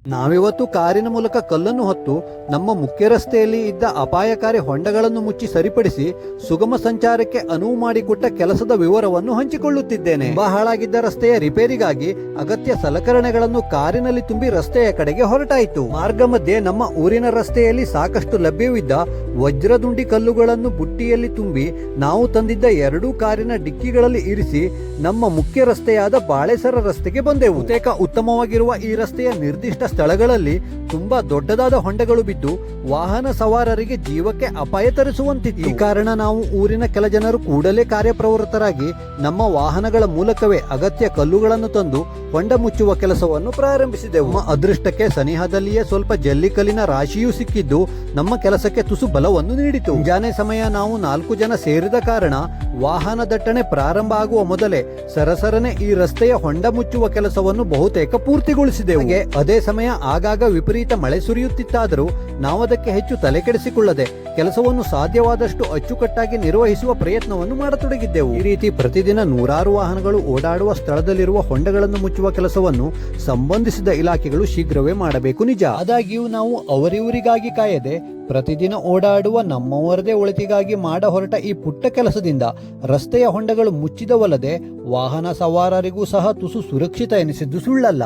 ನಾವಿವತ್ತು ಕಾರಿನ ಮೂಲಕ ಕಲ್ಲನ್ನು ಹೊತ್ತು ನಮ್ಮ ಮುಖ್ಯ ರಸ್ತೆಯಲ್ಲಿ ಇದ್ದ ಅಪಾಯಕಾರಿ ಹೊಂಡಗಳನ್ನು ಮುಚ್ಚಿ ಸರಿಪಡಿಸಿ ಸುಗಮ ಸಂಚಾರಕ್ಕೆ ಅನುವು ಮಾಡಿಕೊಟ್ಟ ಕೆಲಸದ ವಿವರವನ್ನು ಹಂಚಿಕೊಳ್ಳುತ್ತಿದ್ದೇನೆ. ತುಂಬಾ ಹಾಳಾಗಿದ್ದ ರಸ್ತೆಯ ರಿಪೇರಿಗಾಗಿ ಅಗತ್ಯ ಸಲಕರಣೆಗಳನ್ನು ಕಾರಿನಲ್ಲಿ ತುಂಬಿ ರಸ್ತೆಯ ಕಡೆಗೆ ಹೊರಟಾಯಿತು. ಮಾರ್ಗ ಮಧ್ಯೆ ನಮ್ಮ ಊರಿನ ರಸ್ತೆಯಲ್ಲಿ ಸಾಕಷ್ಟು ಲಭ್ಯವಿದ್ದ ವಜ್ರದುಂಡಿ ಕಲ್ಲುಗಳನ್ನು ಬುಟ್ಟಿಯಲ್ಲಿ ತುಂಬಿ ನಾವು ತಂದಿದ್ದ ಎರಡೂ ಕಾರಿನ ಡಿಕ್ಕಿಗಳಲ್ಲಿ ಇರಿಸಿ ನಮ್ಮ ಮುಖ್ಯ ರಸ್ತೆಯಾದ ಬಾಳೆಸರ ರಸ್ತೆಗೆ ಬಂದೆವು. ಬಹುತೇಕ ಉತ್ತಮವಾಗಿರುವ ಈ ರಸ್ತೆಯ ನಿರ್ದಿಷ್ಟ ಸ್ಥಳಗಳಲ್ಲಿ ತುಂಬಾ ದೊಡ್ಡದಾದ ಹೊಂಡಗಳು ಬಿದ್ದು ವಾಹನ ಸವಾರರಿಗೆ ಜೀವಕ್ಕೆ ಅಪಾಯ ತರಿಸುವಂತಿತ್ತು. ಈ ಕಾರಣ ನಾವು ಊರಿನ ಕೆಲ ಜನರು ಕೂಡಲೇ ಕಾರ್ಯಪ್ರವೃತ್ತರಾಗಿ ನಮ್ಮ ವಾಹನಗಳ ಮೂಲಕವೇ ಅಗತ್ಯ ಕಲ್ಲುಗಳನ್ನು ತಂದು ಹೊಂಡ ಮುಚ್ಚುವ ಕೆಲಸವನ್ನು ಪ್ರಾರಂಭಿಸಿದೆವು. ನಮ್ಮ ಅದೃಷ್ಟಕ್ಕೆ ಸನಿಹದಲ್ಲಿಯೇ ಸ್ವಲ್ಪ ಜಲ್ಲಿಕಲ್ಲಿನ ರಾಶಿಯೂ ಸಿಕ್ಕಿದ್ದು ನಮ್ಮ ಕೆಲಸಕ್ಕೆ ತುಸು ಬಲವನ್ನು ನೀಡಿತು. ಮುಂಜಾನೆ ಸಮಯ ನಾವು 4 ಜನ ಸೇರಿದ ಕಾರಣ ವಾಹನ ದಟ್ಟಣೆ ಪ್ರಾರಂಭ ಆಗುವ ಮೊದಲೇ ಸರಸರನೆ ಈ ರಸ್ತೆಯ ಹೊಂಡ ಮುಚ್ಚುವ ಕೆಲಸವನ್ನು ಬಹುತೇಕ ಪೂರ್ತಿಗೊಳಿಸಿದೆವು. ಅದೇ ಸಮಯ ಆಗಾಗ ವಿಪರೀತ ಮಳೆ ಸುರಿಯುತ್ತಿತ್ತಾದರೂ ನಾವದಕ್ಕೆ ಹೆಚ್ಚು ತಲೆ ಕೆಡಿಸಿಕೊಳ್ಳದೆ ಕೆಲಸವನ್ನು ಸಾಧ್ಯವಾದಷ್ಟು ಅಚ್ಚುಕಟ್ಟಾಗಿ ನಿರ್ವಹಿಸುವ ಪ್ರಯತ್ನವನ್ನು ಮಾಡತೊಡಗಿದ್ದೆವು. ಈ ರೀತಿ ಪ್ರತಿದಿನ ನೂರಾರು ವಾಹನಗಳು ಓಡಾಡುವ ಸ್ಥಳದಲ್ಲಿರುವ ಹೊಂಡಗಳನ್ನು ಮುಚ್ಚುವ ಕೆಲಸವನ್ನು ಸಂಬಂಧಿಸಿದ ಇಲಾಖೆಗಳು ಶೀಘ್ರವೇ ಮಾಡಬೇಕು ನಿಜ. ಆದಾಗ್ಯೂ ನಾವು ಅವರಿವರಿಗಾಗಿ ಕಾಯದೆ ಪ್ರತಿದಿನ ಓಡಾಡುವ ನಮ್ಮವರದೇ ಒಳಿತಿಗಾಗಿ ಮಾಡ ಹೊರಟ ಈ ಪುಟ್ಟ ಕೆಲಸದಿಂದ ರಸ್ತೆಯ ಹೊಂಡಗಳು ಮುಚ್ಚಿದವಲ್ಲದೆ ವಾಹನ ಸವಾರರಿಗೂ ಸಹ ತುಸು ಸುರಕ್ಷಿತ ಎನಿಸಿದ್ದು ಸುಳ್ಳಲ್ಲ.